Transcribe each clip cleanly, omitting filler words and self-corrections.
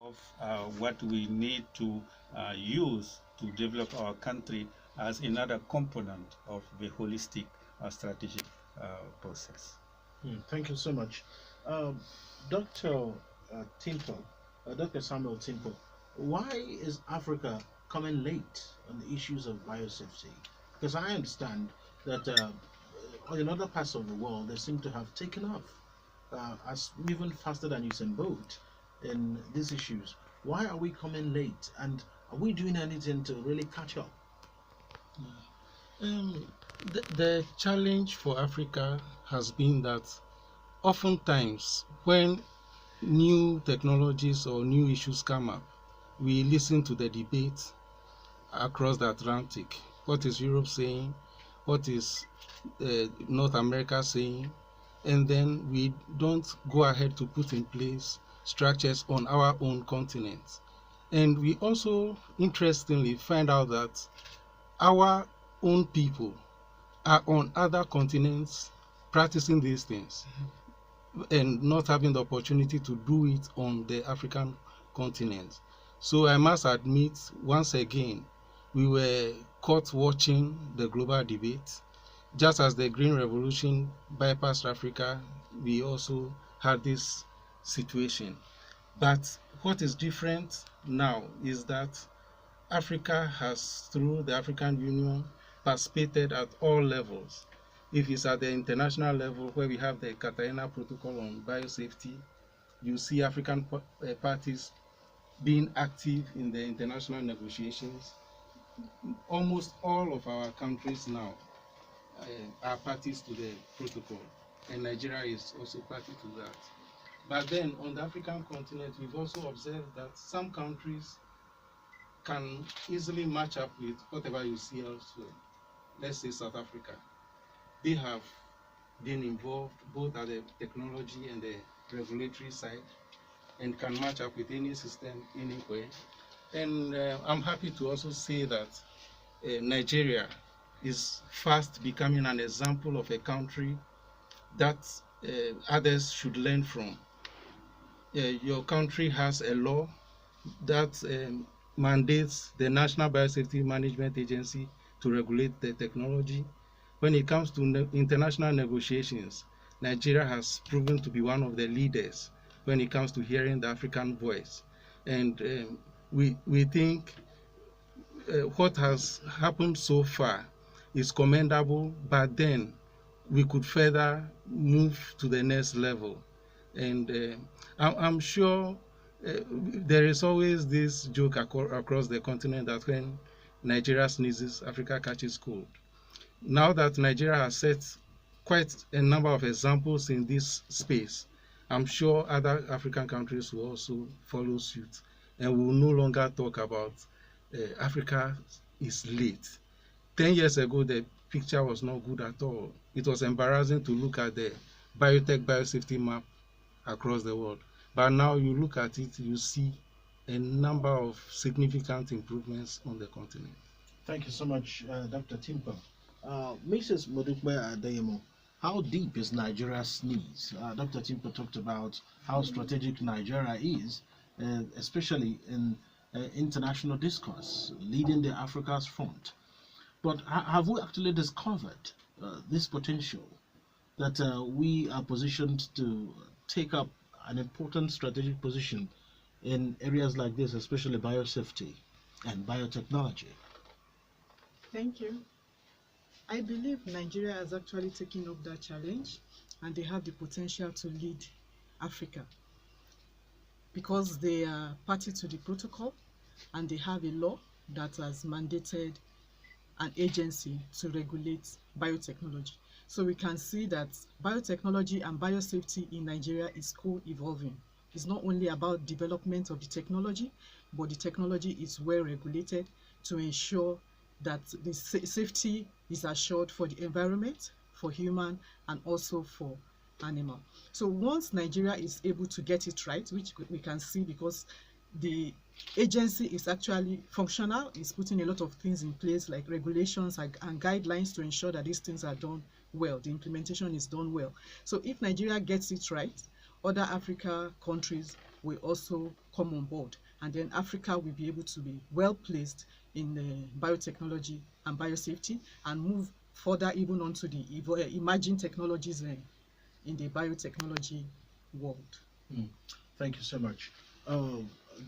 of what we need to use to develop our country as another component of the holistic strategic process. Thank you so much. Um, Dr. Timple, Dr. Samuel Timple, why is Africa coming late on the issues of biosafety? Because I understand that in other parts of the world, they seem to have taken off as even faster than Usain Bolt in these issues. Why are we coming late? And are we doing anything to really catch up? The challenge for Africa has been that oftentimes when new technologies or new issues come up, we listen to the debate across the Atlantic. What is Europe saying? What is North America saying? And then we don't go ahead to put in place structures on our own continent. And we also, interestingly, find out that our own people are on other continents practicing these things and not having the opportunity to do it on the African continent. So I must admit, once again, we were caught watching the global debate. Just as the Green Revolution bypassed Africa, we also had this situation. But what is different now is that Africa has, through the African Union, participated at all levels. If it's at the international level, where we have the Cartagena Protocol on biosafety, you see African parties being active in the international negotiations. Almost all of our countries now are parties to the protocol, and Nigeria is also party to that. But then on the African continent, we've also observed that some countries can easily match up with whatever you see elsewhere. Let's say South Africa. They have been involved both at the technology and the regulatory side and can match up with any system anywhere. And I'm happy to also say that Nigeria is fast becoming an example of a country that others should learn from. Your country has a law that mandates the National Biosafety Management Agency to regulate the technology. When it comes to international negotiations, Nigeria has proven to be one of the leaders when it comes to hearing the African voice. And we think what has happened so far is commendable, but then we could further move to the next level. And I'm sure there is always this joke across the continent that when Nigeria sneezes, Africa catches cold. Now that Nigeria has set quite a number of examples in this space, I'm sure other African countries will also follow suit, and we will no longer talk about Africa is late. 10 years ago, the picture was not good at all. It was embarrassing to look at the biotech biosafety map across the world. But now you look at it, you see a number of significant improvements on the continent. Thank you so much, Dr. Timper. Mrs. Modukwe Adeyemo, how deep is Nigeria's sneeze? Dr. Timper talked about how strategic Nigeria is, especially in international discourse, leading the Africa's front. But have we actually discovered this potential that we are positioned to take up an important strategic position in areas like this, especially biosafety and biotechnology? Thank you. I believe Nigeria has actually taken up that challenge, and they have the potential to lead Africa because they are party to the protocol and they have a law that has mandated an agency to regulate biotechnology. So we can see that biotechnology and biosafety in Nigeria is co-evolving. It's not only about development of the technology, but the technology is well regulated to ensure that the safety is assured for the environment, for human, and also for animal. So once Nigeria is able to get it right, which we can see because the agency is actually functional, is putting a lot of things in place like regulations and guidelines to ensure that these things are done well, the implementation is done well. So if Nigeria gets it right, other Africa countries will also come on board. And then Africa will be able to be well placed in biotechnology and biosafety and move further even onto the emerging technologies in the biotechnology world. Thank you so much.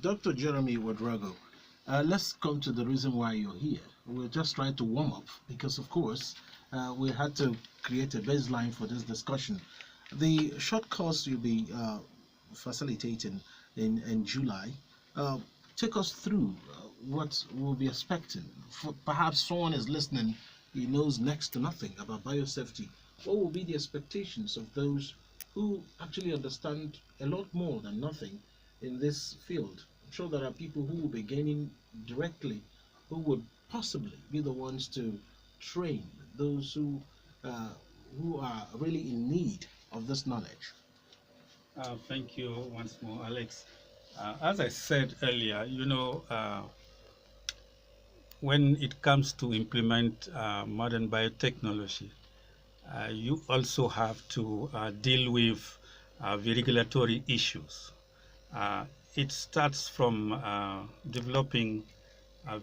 Dr. Jeremy Ouedraogo, let's come to the reason why you're here. We're just trying to warm up because, of course, we had to create a baseline for this discussion. The short course you'll be facilitating in July, take us through what we'll be expecting. Perhaps someone is listening, he knows next to nothing about biosafety. What will be the expectations of those who actually understand a lot more than nothing in this field? I'm sure there are people who will be gaining directly, who would possibly be the ones to train those who are really in need of this knowledge. Thank you once more, Alex. As I said earlier, when it comes to implement modern biotechnology, you also have to deal with the regulatory issues. It starts from developing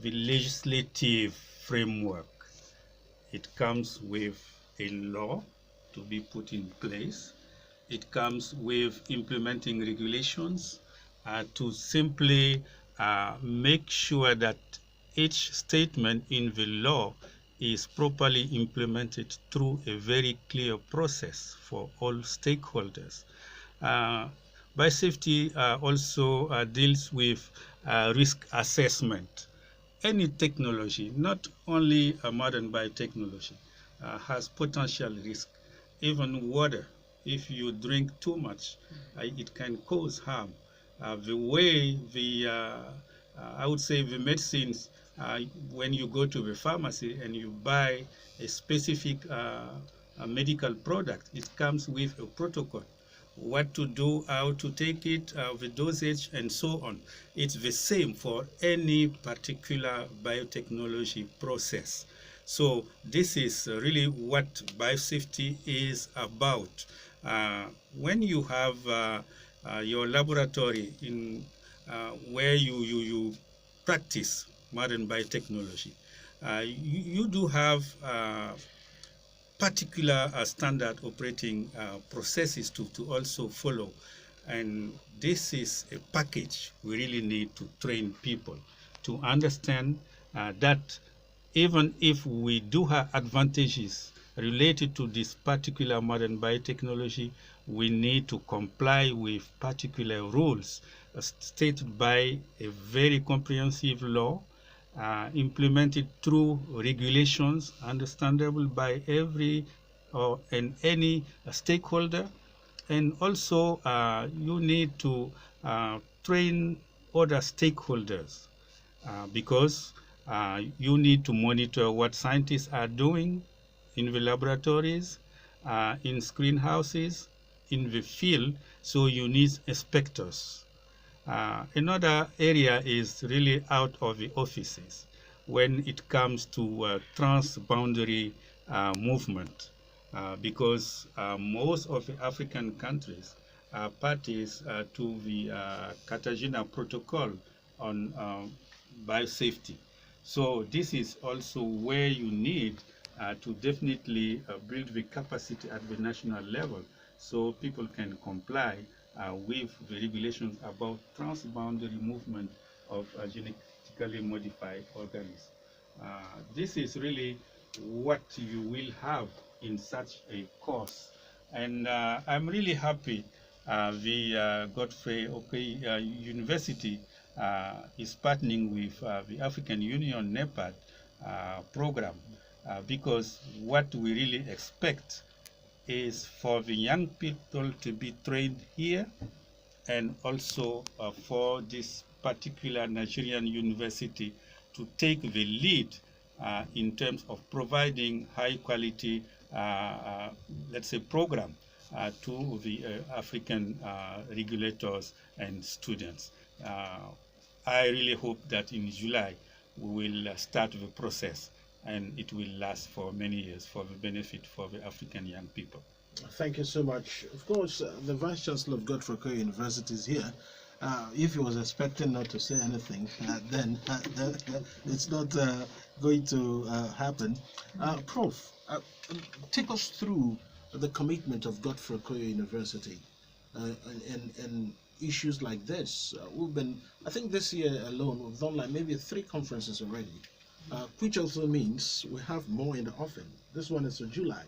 the legislative framework. It comes with a law to be put in place. It comes with implementing regulations to simply make sure that each statement in the law is properly implemented through a very clear process for all stakeholders. Biosafety also deals with risk assessment. Any technology, not only a modern biotechnology, has potential risk. Even water, if you drink too much, it can cause harm. The way I would say the medicines, when you go to the pharmacy and you buy a specific a medical product, it comes with a protocol. What to do, how to take it, the dosage, and so on. It's the same for any particular biotechnology process. So this is really what biosafety is about. When you have your laboratory in where you practice modern biotechnology, you do have particular standard operating processes to also follow. And this is a package we really need to train people to understand that even if we do have advantages related to this particular modern biotechnology, we need to comply with particular rules stated by a very comprehensive law, implemented through regulations understandable by every and any stakeholder. And also you need to train other stakeholders because you need to monitor what scientists are doing in the laboratories, in screenhouses, in the field, so you need inspectors. Another area is really out of the offices when it comes to transboundary movement, because most of the African countries are parties to the Cartagena Protocol on biosafety. So this is also where you need to definitely build the capacity at the national level so people can comply with the regulations about transboundary movement of genetically modified organisms. This is really what you will have in such a course. And I'm really happy the Godfrey Okoye University is partnering with the African Union NEPAD program because what we really expect is for the young people to be trained here, and also for this particular Nigerian university to take the lead in terms of providing high quality, let's say, program to the African regulators and students. I really hope that in July we will start the process and it will last for many years for the benefit for the African young people. Thank you so much. Of course, the Vice Chancellor of Godfrey Okoye University is here. If he was expecting not to say anything, then it's not going to happen. Prof, take us through the commitment of Godfrey Okoye University and issues like this. I think this year alone, we've done like maybe 3 conferences already, which also means we have more in the offing. This one is for July.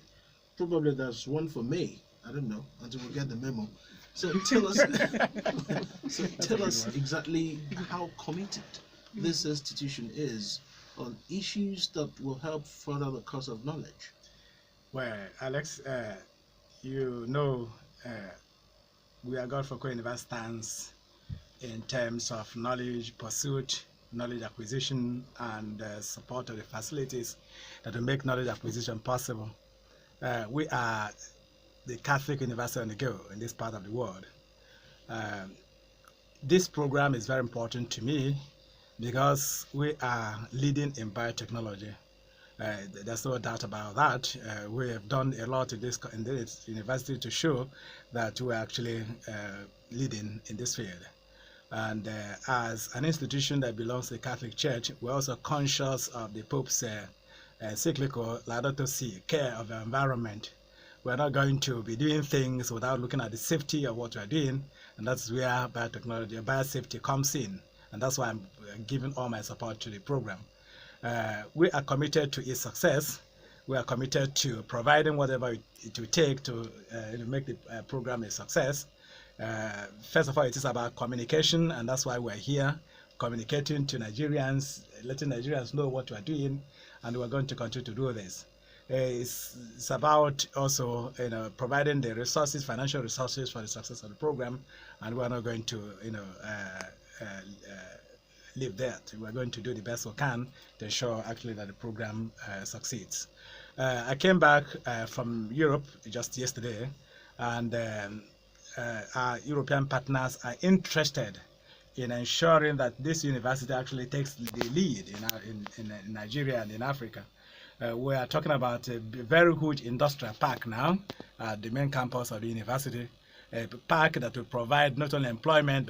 Probably there's one for May. I don't know until we get the memo. So tell us, exactly how committed this institution is on issues that will help further the cause of knowledge. Well, Alex, you know, we are Godfrey Okoye University stands in terms of knowledge pursuit, knowledge acquisition, and support of the facilities that will make knowledge acquisition possible. We are the Catholic University on the go in this part of the world. This program is very important to me because we are leading in biotechnology. There's no doubt about that. We have done a lot in this university to show that we're actually leading in this field. And as an institution that belongs to the Catholic Church, we're also conscious of the Pope's encyclical Laudato Si, care of the environment. We're not going to be doing things without looking at the safety of what we're doing, and that's where biotechnology, biosafety comes in, and that's why I'm giving all my support to the program. We are committed to its success. We are committed to providing whatever it will take to make the program a success. First of all, it is about communication, and that's why we're here, communicating to Nigerians, letting Nigerians know what we're doing, and we're going to continue to do this. It's about also providing the resources, financial resources for the success of the program, and we're not going to leave that. We're going to do the best we can to ensure actually that the program succeeds. I came back from Europe just yesterday, and our European partners are interested in ensuring that this university actually takes the lead in Nigeria and in Africa. We are talking about a very huge industrial park now at the main campus of the university, a park that will provide not only employment